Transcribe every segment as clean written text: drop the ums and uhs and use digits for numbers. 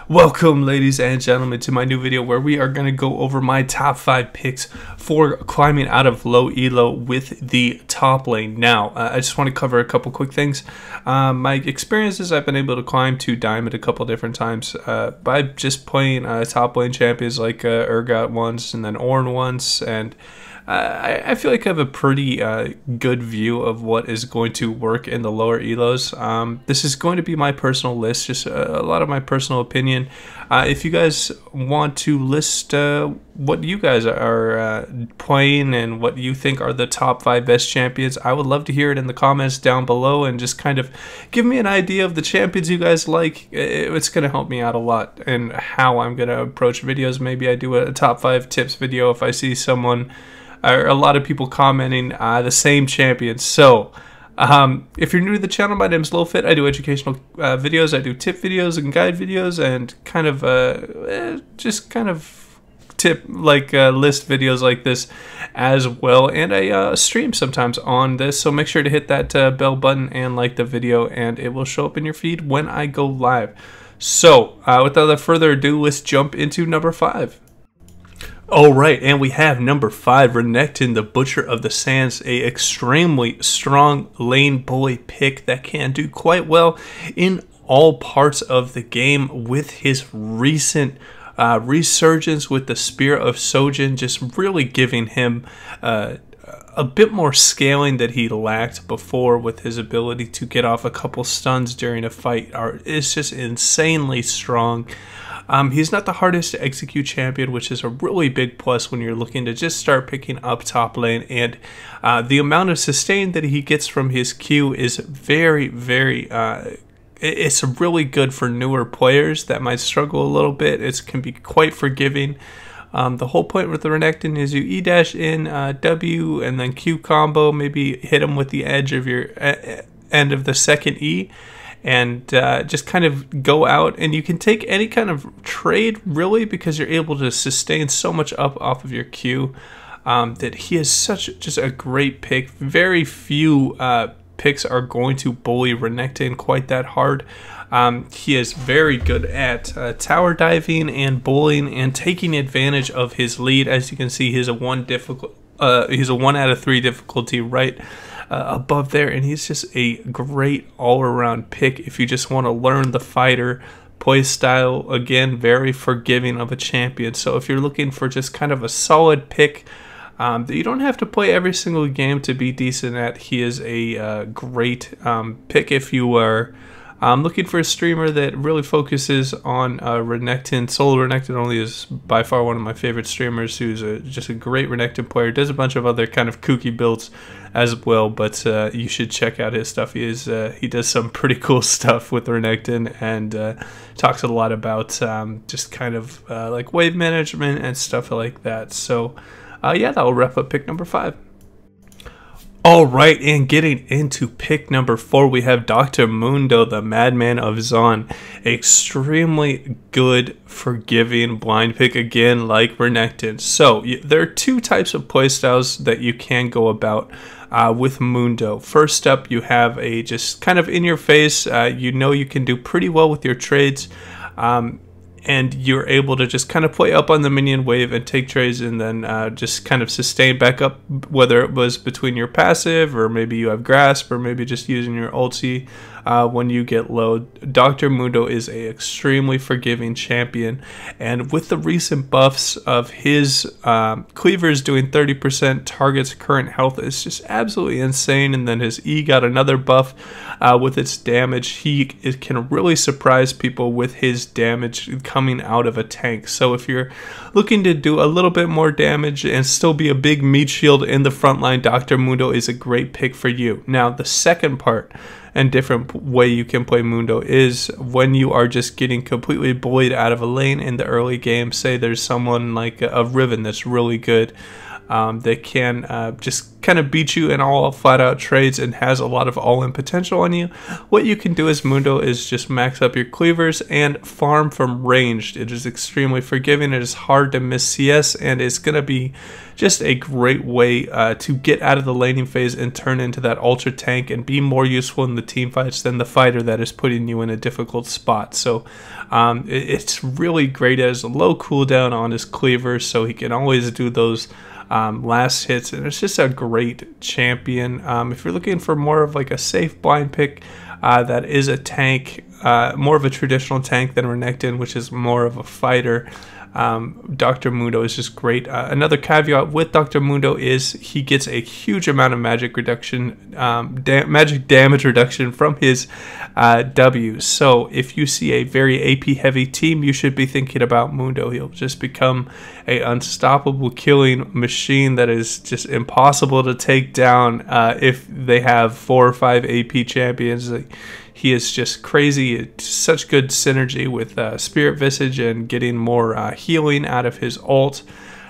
Welcome, ladies and gentlemen, to my new video where we are going to go over my top 5 picks for climbing out of low elo with the top lane. Now, I just want to cover a couple quick things. My experiences, I've been able to climb to Diamond a couple different times by just playing top lane champions like Urgot once and then Ornn once, and I feel like I have a pretty good view of what is going to work in the lower elos. This is going to be my personal list, just a lot of my personal opinion. If you guys want to list what you guys are playing and what you think are the top 5 best champions, I would love to hear it in the comments down below, and just kind of give me an idea of the champions you guys like. It's going to help me out a lot in how I'm going to approach videos. Maybe I do a top 5 tips video if I see someone or a lot of people commenting the same champions. So if you're new to the channel, my name is LowFit. I do educational videos, I do tip videos and guide videos, and kind of just kind of tip like list videos like this as well, and I stream sometimes on this, so make sure to hit that bell button and like the video, and it will show up in your feed when I go live. So without further ado, let's jump into number 5. Alright, and we have number 5, Renekton, the Butcher of the Sands, a extremely strong lane bully pick that can do quite well in all parts of the game, with his recent resurgence with the Spear of Sojin just really giving him a bit more scaling that he lacked before, with his ability to get off a couple stuns during a fight. It's just insanely strong. He's not the hardest to execute champion, which is a really big plus when you're looking to just start picking up top lane, and the amount of sustain that he gets from his Q is very, very it's really good for newer players that might struggle a little bit. It can be quite forgiving. The whole point with the Renekton is you E-dash in W and then Q combo, maybe hit him with the edge of your end of the second E, and just kind of go out, and you can take any kind of trade really, because you're able to sustain so much up off of your Q, that he is just a great pick. Very few picks are going to bully Renekton quite that hard. He is very good at tower diving and bullying and taking advantage of his lead. As you can see, he's a 1 out of 3 difficulty right above there, and he's just a great all-around pick if you just want to learn the fighter play style. Again, very forgiving of a champion. So if you're looking for just kind of a solid pick that you don't have to play every single game to be decent at, he is a great pick. If you are looking for a streamer that really focuses on Renekton, solo Renekton only is by far one of my favorite streamers, who's just a great Renekton player. Does a bunch of other kind of kooky builds as well, but you should check out his stuff. He does some pretty cool stuff with Renekton, and talks a lot about just kind of like wave management and stuff like that. So yeah, that will wrap up pick number 5. Alright, and getting into pick number 4, we have Dr. Mundo, the Madman of Zaun. Extremely good, forgiving blind pick, again, like Renekton. So, there are 2 types of playstyles that you can go about with Mundo. First up, you have a just kind of in your face, you know you can do pretty well with your trades, and you're able to just kind of play up on the minion wave and take trades, and then just kind of sustain back up, whether it was between your passive, or maybe you have grasp, or maybe just using your ulti when you get low. Dr. Mundo is a extremely forgiving champion, and with the recent buffs of his cleavers doing 30% target's current health, is just absolutely insane. And then his E got another buff with its damage. It can really surprise people with his damage coming out of a tank. So if you're looking to do a little bit more damage and still be a big meat shield in the front line, Dr. Mundo is a great pick for you. Now, the second part and different way you can play Mundo is when you are just getting completely bullied out of a lane in the early game. Say there's someone like a Riven that's really good, that can just kind of beat you in all flat-out trades and has a lot of all-in potential on you. What you can do as Mundo is just max up your cleavers and farm from ranged. It is extremely forgiving. It is hard to miss CS, and it's going to be just a great way to get out of the laning phase and turn into that ultra tank and be more useful in the team fights than the fighter that is putting you in a difficult spot. So it's really great as a low cooldown on his cleavers, so he can always do those last hits, and it's just a great champion. If you're looking for more of like a safe blind pick that is a tank, more of a traditional tank than Renekton, which is more of a fighter, Dr. Mundo is just great. Another caveat with Dr. Mundo is he gets a huge amount of magic reduction, magic damage reduction from his W. So if you see a very AP heavy team, you should be thinking about Mundo. He'll just become a unstoppable killing machine that is just impossible to take down if they have 4 or 5 AP champions. He is just crazy. It's such good synergy with Spirit Visage and getting more healing out of his ult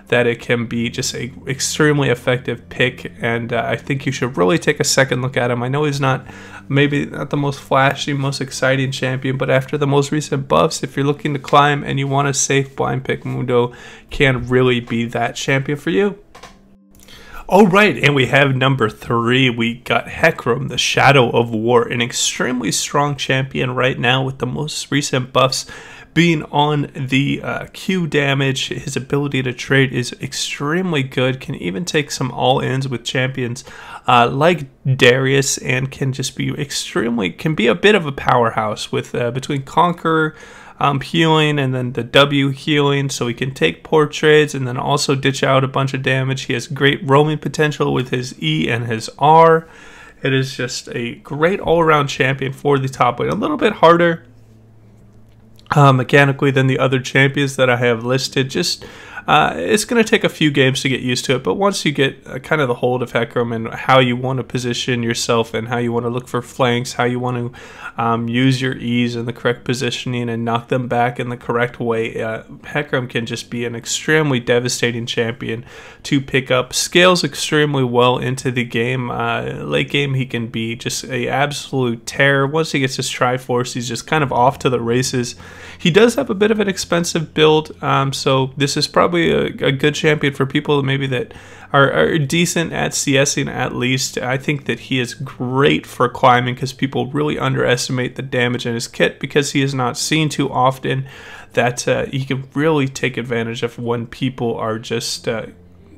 that it can be just a extremely effective pick. And I think you should really take a second look at him. I know he's maybe not the most flashy, most exciting champion, but after the most recent buffs, if you're looking to climb and you want a safe blind pick, Mundo can really be that champion for you. Alright, and we have number 3. We got Hecarim, the Shadow of War, an extremely strong champion right now with the most recent buffs being on the Q damage. His ability to trade is extremely good, can even take some all-ins with champions like Darius, and can just be can be a bit of a powerhouse with between Conqueror, healing, and then the W healing, so he can take poor trades and then also ditch out a bunch of damage. He has great roaming potential with his E and his R. It is just a great all-around champion for the top lane. A little bit harder mechanically than the other champions that I have listed. Just it's going to take a few games to get used to it, but once you get kind of the hold of Hecarim and how you want to position yourself and how you want to look for flanks, how you want to use your E's in the correct positioning and knock them back in the correct way, Hecarim can just be an extremely devastating champion to pick up. Scales extremely well into the game. Late game, he can be just an absolute terror. Once he gets his Triforce, he's just kind of off to the races. He does have a bit of an expensive build, so this is probably a good champion for people maybe that are decent at CSing at least. I think that he is great for climbing because people really underestimate the damage in his kit because he is not seen too often, that he can really take advantage of when people are just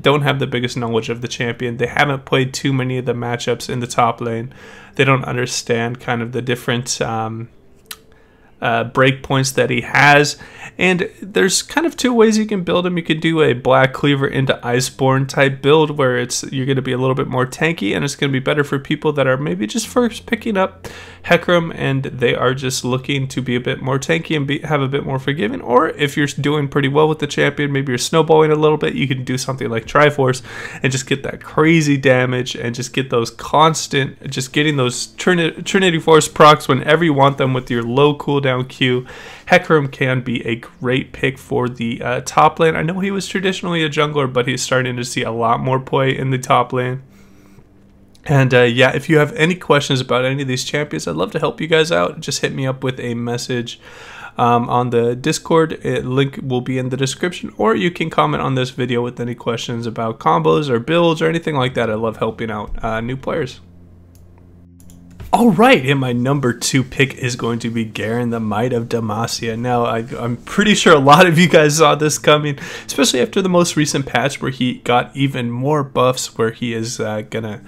don't have the biggest knowledge of the champion. They haven't played too many of the matchups in the top lane. They don't understand kind of the different breakpoints that he has, and there's kind of 2 ways you can build him. You could do a Black Cleaver into Iceborne type build where you're going to be a little bit more tanky, and it's going to be better for people that are maybe just first picking up Hecarim and they are just looking to be a bit more tanky and have a bit more forgiving. Or if you're doing pretty well with the champion, maybe you're snowballing a little bit, you can do something like Triforce and just get that crazy damage and just get those constant, just getting those Trinity Force procs whenever you want them with your low cooldown Q. Hecarim can be a great pick for the top lane. I know he was traditionally a jungler, but he's starting to see a lot more play in the top lane. And yeah, if you have any questions about any of these champions, I'd love to help you guys out. Just hit me up with a message on the Discord. Link will be in the description, or you can comment on this video with any questions about combos or builds or anything like that. I love helping out new players. Alright, and my number 2 pick is going to be Garen, the Might of Demacia. Now, I'm pretty sure a lot of you guys saw this coming, especially after the most recent patch where he got even more buffs, where he is gonna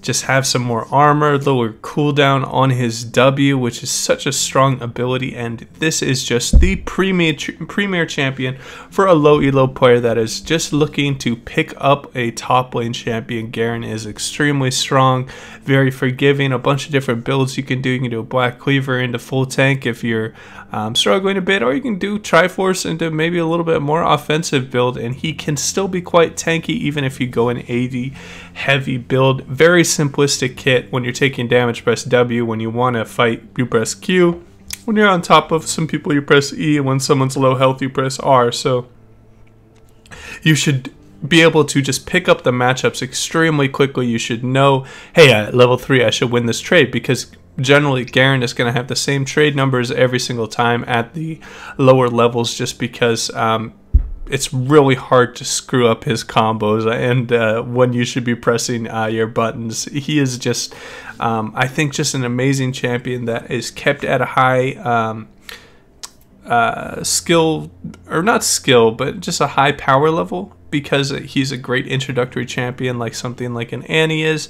just have some more armor, lower cooldown on his W, which is such a strong ability, and this is just the premier champion for a low elo player that is just looking to pick up a top lane champion. Garen is extremely strong, very forgiving, a bunch of different builds you can do. You can do a Black Cleaver into full tank if you're struggling a bit, or you can do Triforce into maybe a little bit more offensive build, and he can still be quite tanky even if you go an AD heavy build. Very simplistic kit. When you're taking damage, press W. When you want to fight, you press Q. When you're on top of some people, you press E, and when someone's low health, you press R. So you should be able to just pick up the matchups extremely quickly. You should know, hey, at level 3 I should win this trade, because generally Garen is going to have the same trade numbers every single time at the lower levels, just because it's really hard to screw up his combos and when you should be pressing your buttons. He is just, I think, just an amazing champion that is kept at a high skill, or not skill, but just a high power level, because he's a great introductory champion, like something like an Annie is.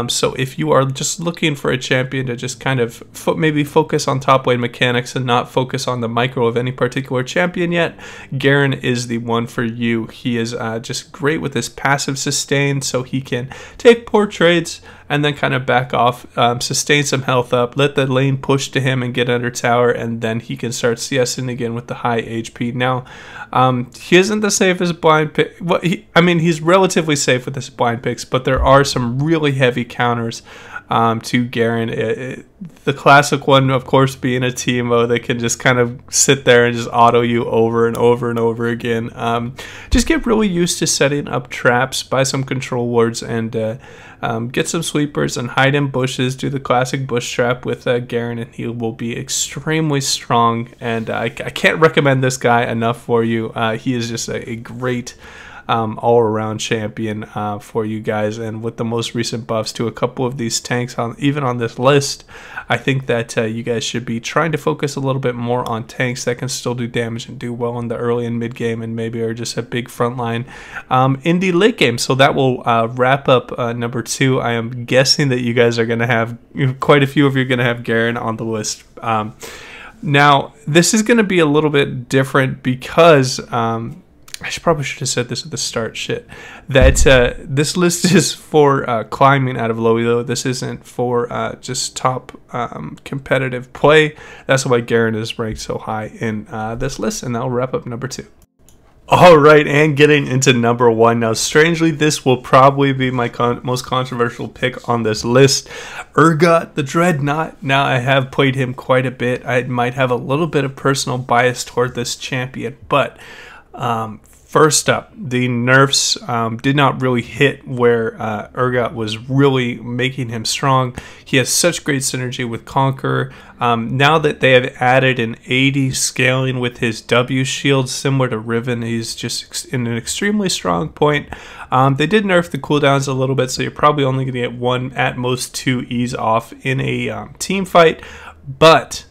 So if you are just looking for a champion to just kind of maybe focus on top lane mechanics and not focus on the micro of any particular champion yet, Garen is the one for you. He is just great with his passive sustain, so he can take poor trades and then kind of back off, sustain some health up, let the lane push to him and get under tower, and then he can start CSing again with the high HP. Now, he isn't the safest blind pick. Well, I mean, he's relatively safe with his blind picks, but there are some really heavy counters to Garen. The classic one, of course, being a Teemo that can just kind of sit there and just auto you over and over and over again. Just get really used to setting up traps, buy some control wards, and get some sweepers and hide in bushes. Do the classic bush trap with Garen, and he will be extremely strong. And I can't recommend this guy enough for you. He is just a great all-around champion for you guys, and with the most recent buffs to a couple of these tanks even on this list, I think that you guys should be trying to focus a little bit more on tanks that can still do damage and do well in the early and mid game, and maybe are just a big front line in the late game. So that will wrap up number 2. I am guessing that you guys are going to have, quite a few of you are going to have Garen on the list. Now this is going to be a little bit different because I probably should have said this at the start. That this list is for climbing out of low elo. This isn't for just top competitive play. That's why Garen is ranked so high in this list, and that'll wrap up number 2. All right, and getting into number 1 now. Strangely, this will probably be my most controversial pick on this list, Urgot the Dreadnought. Now, I have played him quite a bit. I might have a little bit of personal bias toward this champion, but first up, the nerfs did not really hit where Urgot was really making him strong. He has such great synergy with Conqueror. Now that they have added an 80 scaling with his W shield, similar to Riven, he's just in an extremely strong point. They did nerf the cooldowns a little bit, so you're probably only going to get 1, at most 2 E's off in a team fight, but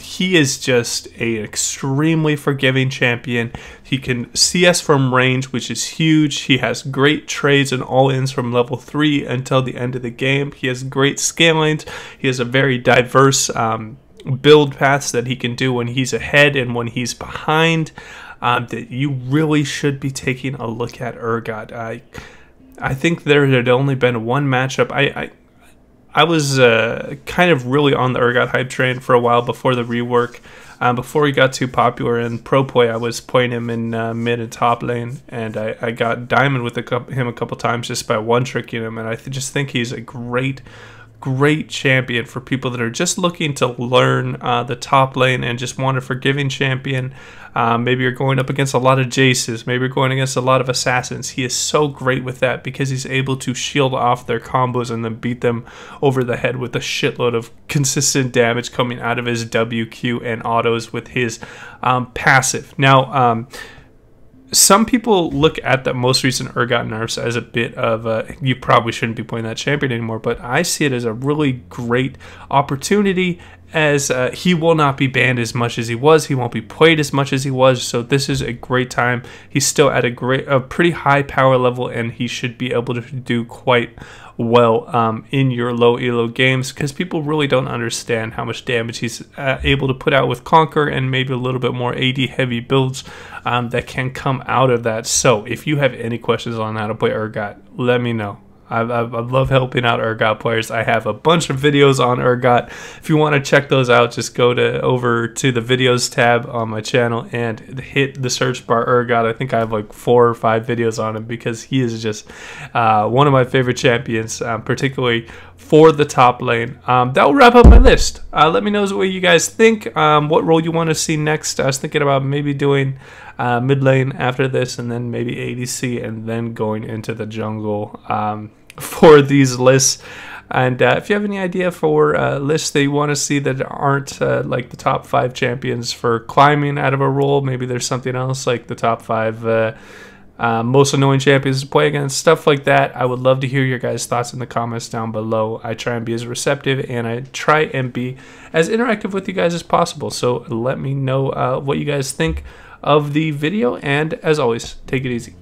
he is just an extremely forgiving champion. He can CS from range, which is huge. He has great trades and all-ins from level 3 until the end of the game. He has great scalings. He has a very diverse build paths that he can do when he's ahead and when he's behind. That you really should be taking a look at Urgot. I think there had only been one matchup. I was kind of really on the Urgot hype train for a while before the rework. Before he got too popular in pro play, I was playing him in mid and top lane, and I got diamond with him a couple times just by one-tricking him, and I just think he's a great champion for people that are just looking to learn the top lane and just want a forgiving champion. Maybe you're going up against a lot of Jaces, maybe you're going against a lot of assassins. He is so great with that because he's able to shield off their combos and then beat them over the head with a shitload of consistent damage coming out of his WQ and autos with his passive. Now, some people look at the most recent Urgot nerfs as a bit of you probably shouldn't be playing that champion anymore, but I see it as a really great opportunity, as he will not be banned as much as he was. He won't be played as much as he was, so this is a great time. He's still at a pretty high power level, and he should be able to do quite well in your low elo games, because people really don't understand how much damage he's able to put out with Conquer and maybe a little bit more AD heavy builds that can come out of that. So if you have any questions on how to play Urgot, let me know. I love helping out Urgot players. I have a bunch of videos on Urgot. If you want to check those out, just go over to the videos tab on my channel and hit the search bar Urgot. I think I have like 4 or 5 videos on him because he is just one of my favorite champions, particularly for the top lane. That will wrap up my list. Let me know what you guys think, what role you want to see next. I was thinking about maybe doing mid lane after this, and then maybe ADC, and then going into the jungle for these lists. And if you have any idea for lists that you want to see that aren't like the top 5 champions for climbing out of a role, maybe there's something else like the top 5 most annoying champions to play against, stuff like that, I would love to hear your guys' thoughts in the comments down below. I try and be as receptive, and I try and be as interactive with you guys as possible. So let me know what you guys think of the video, and as always, take it easy.